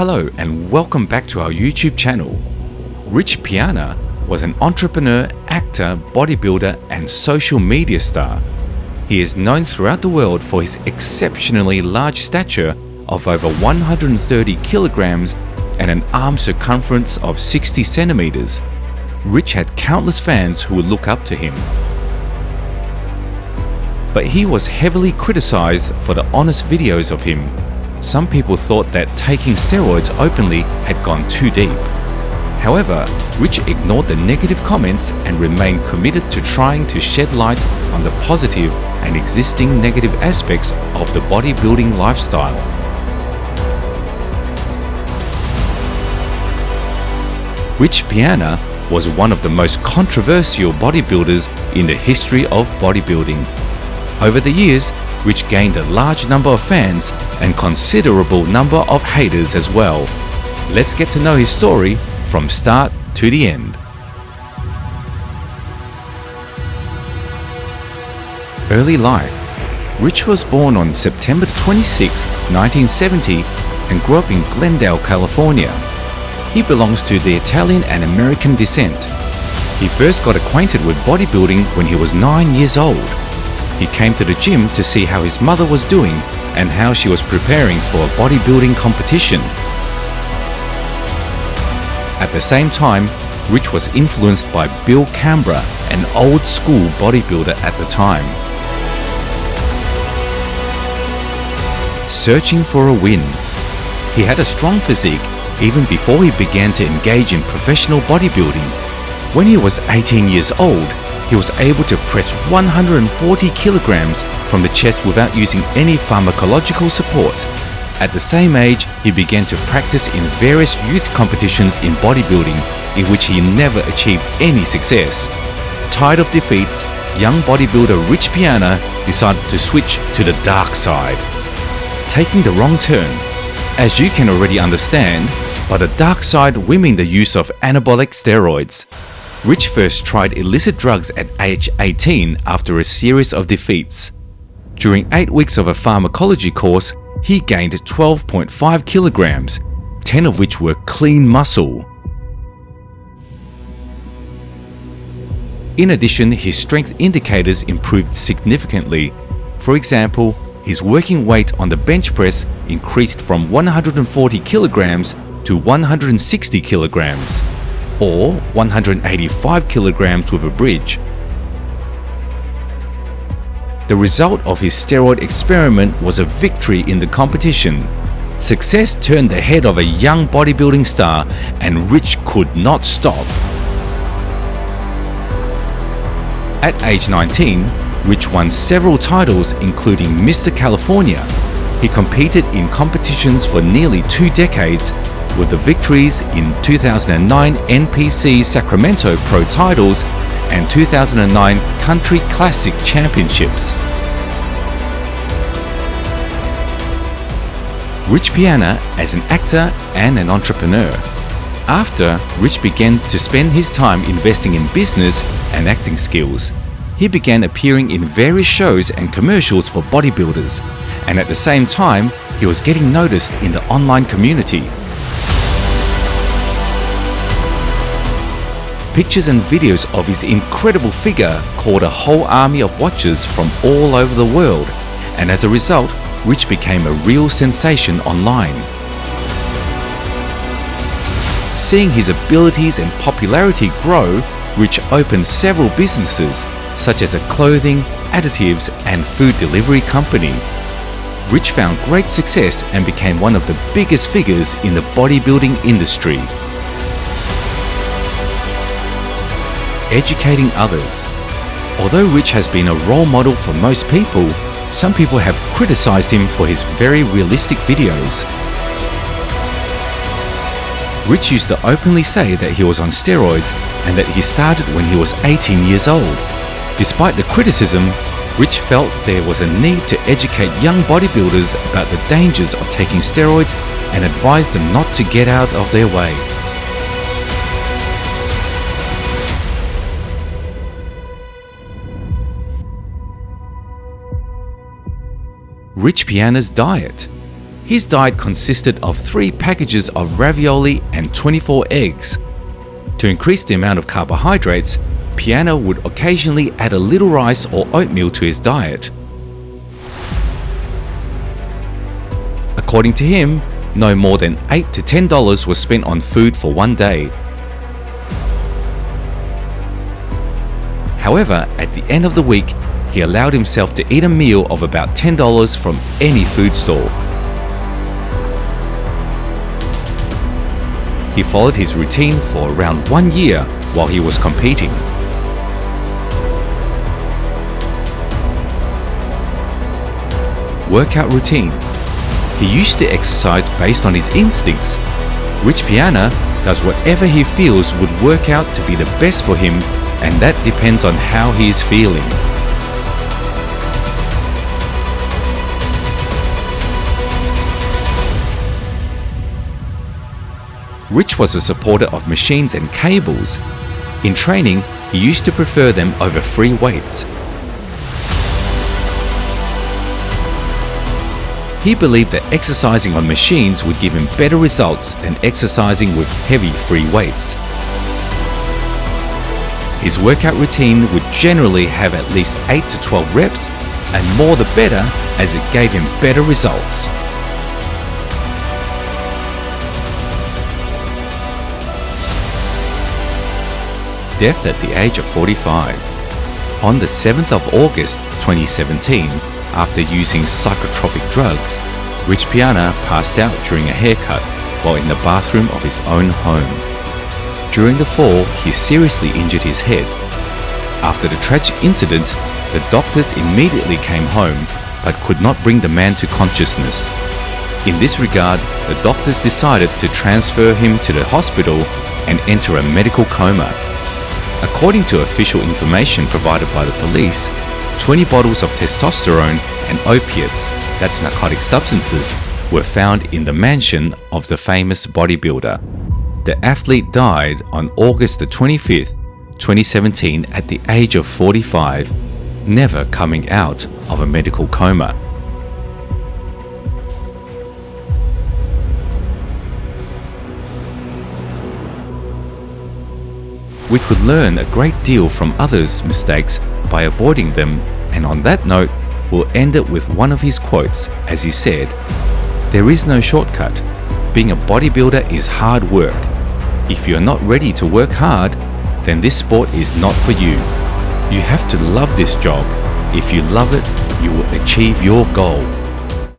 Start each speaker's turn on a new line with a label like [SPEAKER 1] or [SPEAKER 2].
[SPEAKER 1] Hello and welcome back to our YouTube channel. Rich Piana was an entrepreneur, actor, bodybuilder and social media star. He is known throughout the world for his exceptionally large stature of over 130 kilograms and an arm circumference of 60 centimeters. Rich had countless fans who would look up to him. But he was heavily criticized for the honest videos of him. Some people thought that taking steroids openly had gone too deep. However, Rich ignored the negative comments and remained committed to trying to shed light on the positive and existing negative aspects of the bodybuilding lifestyle. Rich Piana was one of the most controversial bodybuilders in the history of bodybuilding. Over the years, Rich gained a large number of fans and considerable number of haters as well. Let's get to know his story from start to the end. Early life. Rich was born on September 26, 1970 and grew up in Glendale, California. He belongs to the Italian and American descent. He first got acquainted with bodybuilding when he was 9 years old. He came to the gym to see how his mother was doing and how she was preparing for a bodybuilding competition. At the same time, Rich was influenced by Bill Canberra, an old school bodybuilder at the time. Searching for a win. He had a strong physique even before he began to engage in professional bodybuilding. When he was 18 years old, he was able to press 140 kilograms from the chest without using any pharmacological support. At the same age, he began to practice in various youth competitions in bodybuilding, in which he never achieved any success. Tired of defeats, young bodybuilder Rich Piana decided to switch to the dark side, taking the wrong turn. As you can already understand, by the dark side we mean the use of anabolic steroids. Rich first tried illicit drugs at age 18 after a series of defeats. During 8 weeks of a pharmacology course, he gained 12.5 kilograms, 10 of which were clean muscle. In addition, his strength indicators improved significantly. For example, his working weight on the bench press increased from 140 kilograms to 160 kilograms. Or 185 kilograms with a bridge. The result of his steroid experiment was a victory in the competition. Success turned the head of a young bodybuilding star and Rich could not stop. At age 19, Rich won several titles including Mr. California. He competed in competitions for nearly 2 decades with the victories in 2009 NPC Sacramento Pro titles and 2009 Country Classic Championships. Rich Piana as an actor and an entrepreneur. After Rich began to spend his time investing in business and acting skills, he began appearing in various shows and commercials for bodybuilders, and at the same time, he was getting noticed in the online community. Pictures and videos of his incredible figure caught a whole army of watchers from all over the world, and as a result, Rich became a real sensation online. Seeing his abilities and popularity grow, Rich opened several businesses, such as a clothing, additives, and food delivery company. Rich found great success and became one of the biggest figures in the bodybuilding industry. Educating others. Although Rich has been a role model for most people, some people have criticized him for his very realistic videos. Rich used to openly say that he was on steroids and that he started when he was 18 years old. Despite the criticism, Rich felt there was a need to educate young bodybuilders about the dangers of taking steroids and advised them not to get out of their way. Rich Piana's diet. His diet consisted of 3 packages of ravioli and 24 eggs. To increase the amount of carbohydrates, Piana would occasionally add a little rice or oatmeal to his diet. According to him, no more than $8 to $10 was spent on food for one day. However, at the end of the week, he allowed himself to eat a meal of about $10 from any food store. He followed his routine for around 1 year while he was competing. Workout routine. He used to exercise based on his instincts. Rich Piana does whatever he feels would work out to be the best for him, and that depends on how he is feeling. Rich was a supporter of machines and cables. In training, he used to prefer them over free weights. He believed that exercising on machines would give him better results than exercising with heavy free weights. His workout routine would generally have at least 8 to 12 reps, and more the better, as it gave him better results. Death at the age of 45. On the 7th of August 2017, after using psychotropic drugs, Rich Piana passed out during a haircut while in the bathroom of his own home. During the fall, he seriously injured his head. After the tragic incident, the doctors immediately came home but could not bring the man to consciousness. In this regard, the doctors decided to transfer him to the hospital and enter a medical coma. According to official information provided by the police, 20 bottles of testosterone and opiates, that's narcotic substances, were found in the mansion of the famous bodybuilder. The athlete died on August the 25th, 2017 at the age of 45, never coming out of a medical coma. We could learn a great deal from others' mistakes by avoiding them, and on that note, we'll end it with one of his quotes as he said, "There is no shortcut. Being a bodybuilder is hard work. If you're not ready to work hard, then this sport is not for you. You have to love this job. If you love it, you will achieve your goal."